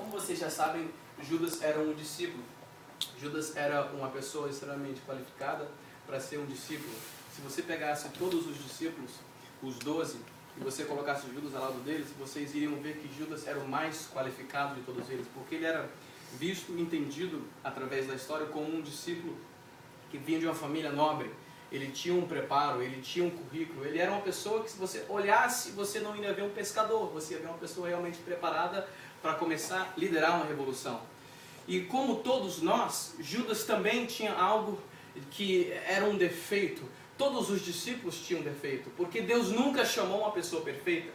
Como vocês já sabem, Judas era um discípulo. Judas era uma pessoa extremamente qualificada para ser um discípulo. Se você pegasse todos os discípulos, os 12, e você colocasse Judas ao lado deles, vocês iriam ver que Judas era o mais qualificado de todos eles, porque ele era visto e entendido através da história como um discípulo que vinha de uma família nobre. Ele tinha um preparo, ele tinha um currículo, ele era uma pessoa que, se você olhasse, você não ia ver um pescador, você ia ver uma pessoa realmente preparada para começar a liderar uma revolução. E como todos nós, Judas também tinha algo que era um defeito. Todos os discípulos tinham defeito, porque Deus nunca chamou uma pessoa perfeita.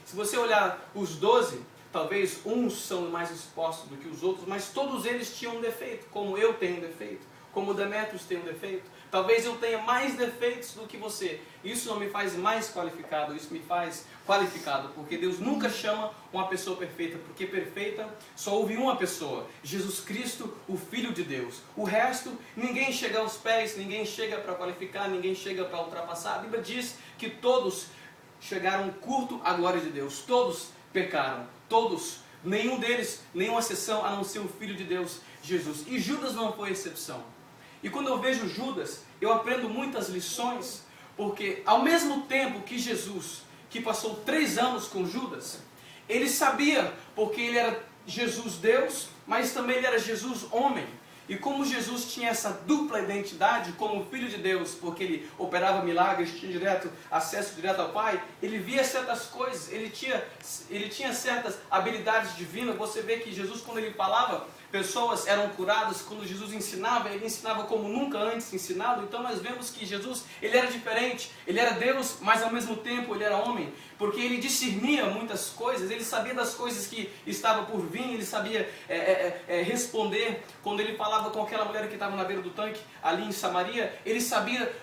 Se você olhar os 12, talvez uns são mais expostos do que os outros, mas todos eles tinham um defeito, como eu tenho um defeito, como Demetrios tem um defeito. Talvez eu tenha mais defeitos do que você. Isso não me faz mais qualificado, isso me faz qualificado, porque Deus nunca chama uma pessoa perfeita, porque perfeita só houve uma pessoa, Jesus Cristo, o Filho de Deus. O resto, ninguém chega aos pés, ninguém chega para qualificar, ninguém chega para ultrapassar. A Bíblia diz que todos chegaram curto à glória de Deus, todos pecaram, todos, nenhum deles, nenhuma exceção, a não ser o Filho de Deus, Jesus. E Judas não foi exceção. E quando eu vejo Judas, eu aprendo muitas lições, porque ao mesmo tempo que Jesus, que passou 3 anos com Judas, ele sabia, porque ele era Jesus Deus, mas também ele era Jesus homem. E como Jesus tinha essa dupla identidade como Filho de Deus, porque ele operava milagres, tinha acesso direto ao Pai, ele via certas coisas, ele tinha certas habilidades divinas. Você vê que Jesus, quando ele falava, pessoas eram curadas. Quando Jesus ensinava, ele ensinava como nunca antes ensinado. Então nós vemos que Jesus, ele era diferente, ele era Deus, mas ao mesmo tempo ele era homem, porque ele discernia muitas coisas, ele sabia das coisas que estavam por vir, ele sabia responder. Quando ele falava com aquela mulher que estava na beira do tanque, ali em Samaria, ele sabia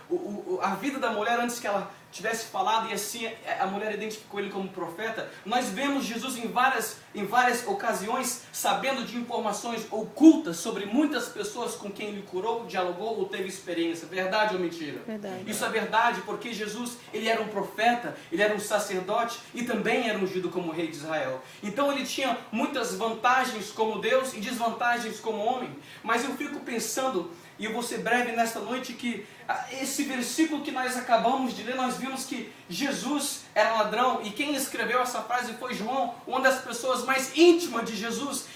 a vida da mulher antes que ela tivesse falado, e assim a mulher identificou ele como profeta. Nós vemos Jesus em várias ocasiões sabendo de informações ocultas sobre muitas pessoas com quem ele curou, dialogou ou teve experiência. Verdade ou mentira? Verdade. Isso é verdade, porque Jesus, ele era um profeta, ele era um sacerdote e também era ungido como rei de Israel. Então ele tinha muitas vantagens como Deus e desvantagens como homem. Mas eu fico pensando, e eu vou ser breve nesta noite, que esse versículo que nós acabamos de ler, nós vimos que Jesus era ladrão, e quem escreveu essa frase foi João, uma das pessoas mais íntimas de Jesus.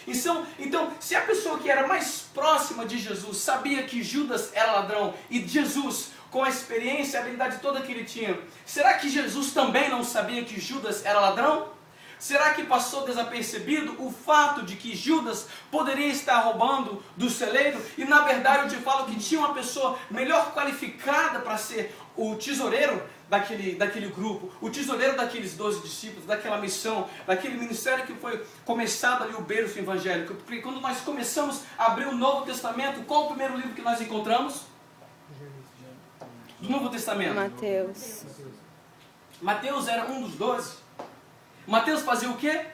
Então, se a pessoa que era mais próxima de Jesus sabia que Judas era ladrão, e Jesus, com a experiência e a habilidade toda que ele tinha, será que Jesus também não sabia que Judas era ladrão? Será que passou desapercebido o fato de que Judas poderia estar roubando do celeiro? E na verdade eu te falo que tinha uma pessoa melhor qualificada para ser o tesoureiro daquele grupo, o tesoureiro daqueles 12 discípulos, daquela missão, daquele ministério que foi começado ali, o berço evangélico. Porque quando nós começamos a abrir o Novo Testamento, qual o primeiro livro que nós encontramos? Do Novo Testamento? Mateus. Mateus era um dos 12. Mateus fazia o quê?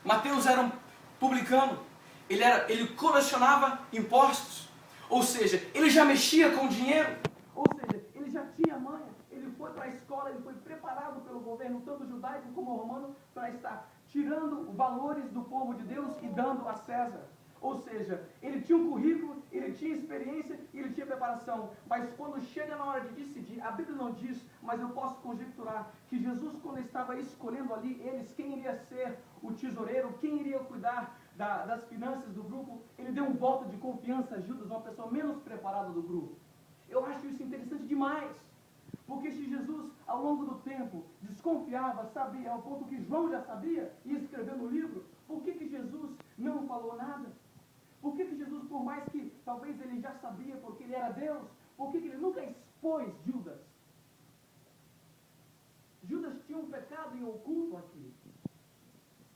Mateus era um publicano. Ele colecionava impostos. Ou seja, ele já mexia com dinheiro. Ou seja, ele já tinha manha. Ele foi para a escola, ele foi preparado pelo governo, tanto judaico como romano, para estar tirando valores do povo de Deus e dando a César. Ou seja, ele tinha um currículo, ele tinha experiência e ele tinha preparação. Mas quando chega na hora de decidir, a Bíblia não diz, mas eu posso conjecturar que Jesus, quando estava escolhendo ali quem iria ser o tesoureiro, quem iria cuidar das finanças do grupo, ele deu um voto de confiança a Judas, uma pessoa menos preparada do grupo. Eu acho isso interessante demais. Porque se Jesus, ao longo do tempo, desconfiava, sabia, ao ponto que João já sabia e escreveu no livro, por que Jesus não falou nada? Por que Jesus, por mais que talvez ele já sabia, porque ele era Deus, por que ele nunca expôs Judas? Judas tinha um pecado em oculto aqui.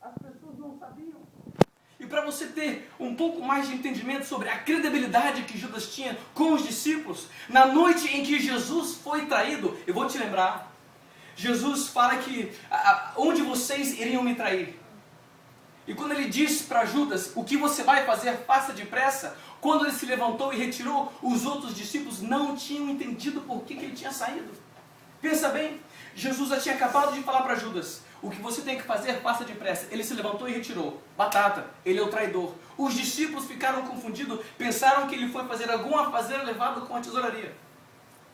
As pessoas não sabiam. E para você ter um pouco mais de entendimento sobre a credibilidade que Judas tinha com os discípulos, na noite em que Jesus foi traído, eu vou te lembrar, Jesus fala que onde vocês iriam me trair? E quando ele disse para Judas, o que você vai fazer, faça depressa, quando ele se levantou e retirou, os outros discípulos não tinham entendido por que ele tinha saído. Pensa bem, Jesus já tinha acabado de falar para Judas, o que você tem que fazer, faça depressa. Ele se levantou e retirou. Batata, ele é o traidor. Os discípulos ficaram confundidos, pensaram que ele foi fazer algum afazeiro levado com a tesouraria.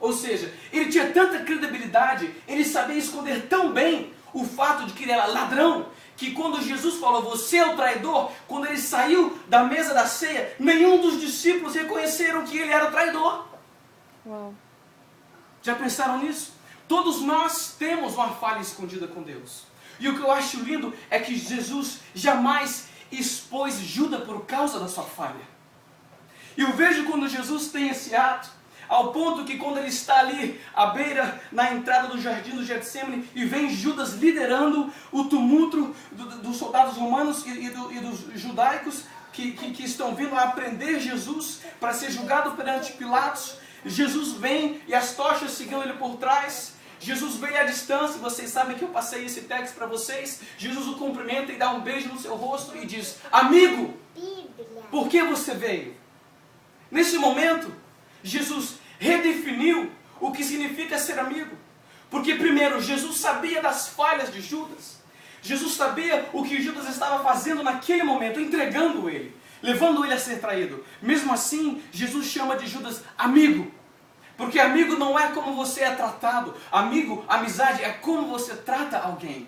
Ou seja, ele tinha tanta credibilidade, ele sabia esconder tão bem o fato de que ele era ladrão, que quando Jesus falou, você é o traidor, quando ele saiu da mesa da ceia, nenhum dos discípulos reconheceram que ele era o traidor. Uau. Já pensaram nisso? Todos nós temos uma falha escondida com Deus. E o que eu acho lindo é que Jesus jamais expôs Judas por causa da sua falha. E eu vejo quando Jesus tem esse ato, ao ponto que quando ele está ali à beira, na entrada do jardim do Getsemane, e vem Judas liderando o tumulto dos soldados romanos e dos judaicos que estão vindo a prender Jesus para ser julgado perante Pilatos. Jesus vem e as tochas seguindo ele por trás. Jesus veio à distância, vocês sabem que eu passei esse texto para vocês. Jesus o cumprimenta e dá um beijo no seu rosto e diz, amigo, por que você veio? Nesse momento, Jesus redefiniu o que significa ser amigo. Porque primeiro, Jesus sabia das falhas de Judas. Jesus sabia o que Judas estava fazendo naquele momento, entregando ele, levando ele a ser traído. Mesmo assim, Jesus chama de Judas amigo. Porque amigo não é como você é tratado. Amigo, amizade, é como você trata alguém.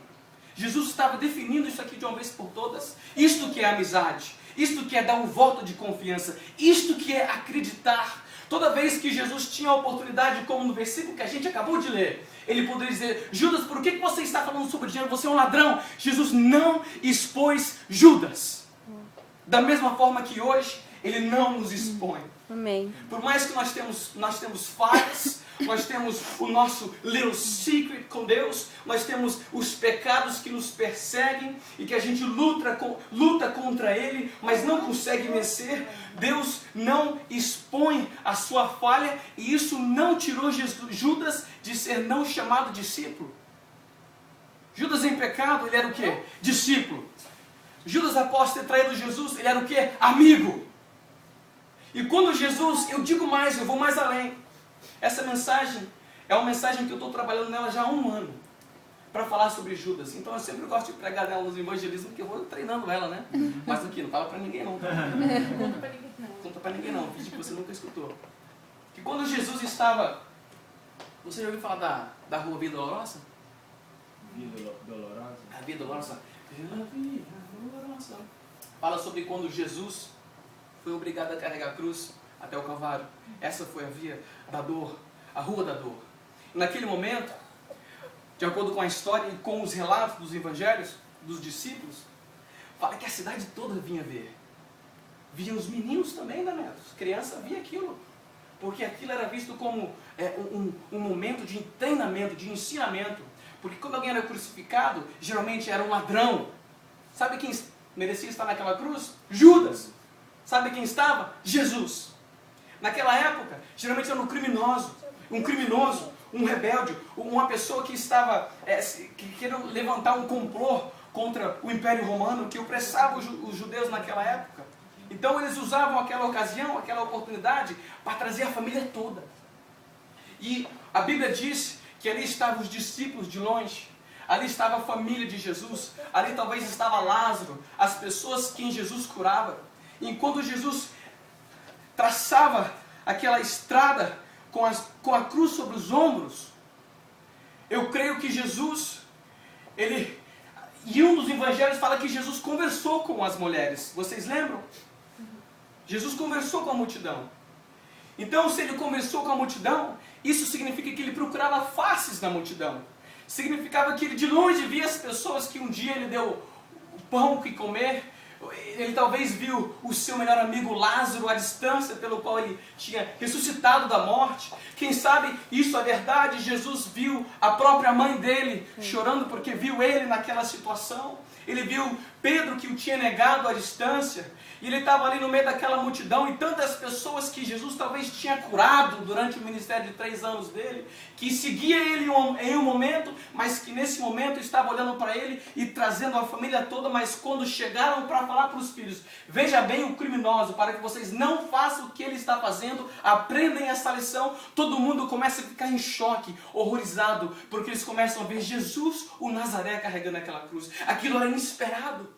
Jesus estava definindo isso aqui de uma vez por todas. Isto que é amizade. Isto que é dar um voto de confiança. Isto que é acreditar. Toda vez que Jesus tinha a oportunidade, como no versículo que a gente acabou de ler, ele poderia dizer, Judas, por que você está falando sobre dinheiro? Você é um ladrão. Jesus não expôs Judas. Da mesma forma que hoje, ele não nos expõe. Amém. Por mais que nós temos falhas, nós temos o nosso little secret com Deus, nós temos os pecados que nos perseguem e que a gente luta contra ele, mas não consegue vencer. Deus não expõe a sua falha e isso não tirou Judas de ser não chamado discípulo. Judas em pecado, ele era o quê? Discípulo. Judas, após ter traído Jesus, ele era o quê? Amigo. E quando Jesus, eu digo mais, eu vou mais além. Essa mensagem é uma mensagem que eu estou trabalhando nela já há um ano, para falar sobre Judas. Então eu sempre gosto de pregar nela nos evangelismos, porque eu vou treinando ela, né? Mas aqui, não fala para ninguém não. Tá? Conta pra ninguém não. Conta para ninguém não, finge que você nunca escutou. Que quando Jesus estava... Você já ouviu falar da rua Via Dolorosa? Via Dolorosa? A Via Dolorosa. Via Dolorosa. Fala sobre quando Jesus foi obrigado a carregar a cruz até o Calvário. Essa foi a via da dor, a rua da dor. E naquele momento, de acordo com a história e com os relatos dos evangelhos, dos discípulos, fala que a cidade toda vinha ver. Viam os meninos também, né, netos? Criança via aquilo. Porque aquilo era visto como um momento de treinamento, de ensinamento. Porque quando alguém era crucificado, geralmente era um ladrão. Sabe quem merecia estar naquela cruz? Judas. Sabe quem estava? Jesus. Naquela época, geralmente era um criminoso, um rebelde, uma pessoa que estava que queria levantar um complô contra o Império Romano, que opressava os judeus naquela época. Então eles usavam aquela ocasião, aquela oportunidade, para trazer a família toda. E a Bíblia diz que ali estavam os discípulos de longe, ali estava a família de Jesus, ali talvez estava Lázaro, as pessoas que Jesus curava. Enquanto Jesus traçava aquela estrada com a cruz sobre os ombros, eu creio que Jesus, e um dos evangelhos fala que Jesus conversou com as mulheres. Vocês lembram? Jesus conversou com a multidão. Então, se ele conversou com a multidão, isso significa que ele procurava faces na multidão. Significava que ele de longe via as pessoas que um dia ele deu o pão que comer. Ele talvez viu o seu melhor amigo Lázaro à distância, pelo qual ele tinha ressuscitado da morte. Quem sabe isso é verdade, Jesus viu a própria mãe dele chorando porque viu ele naquela situação. Ele viu Pedro, que o tinha negado à distância, e ele estava ali no meio daquela multidão, e tantas pessoas que Jesus talvez tinha curado durante o ministério de 3 anos dele, que seguia ele em um momento, mas que nesse momento estava olhando para ele e trazendo a família toda, mas quando chegaram para falar para os filhos, veja bem o criminoso, para que vocês não façam o que ele está fazendo, aprendem essa lição, todo mundo começa a ficar em choque, horrorizado, porque eles começam a ver Jesus, o Nazaré, carregando aquela cruz. Aquilo era inesperado.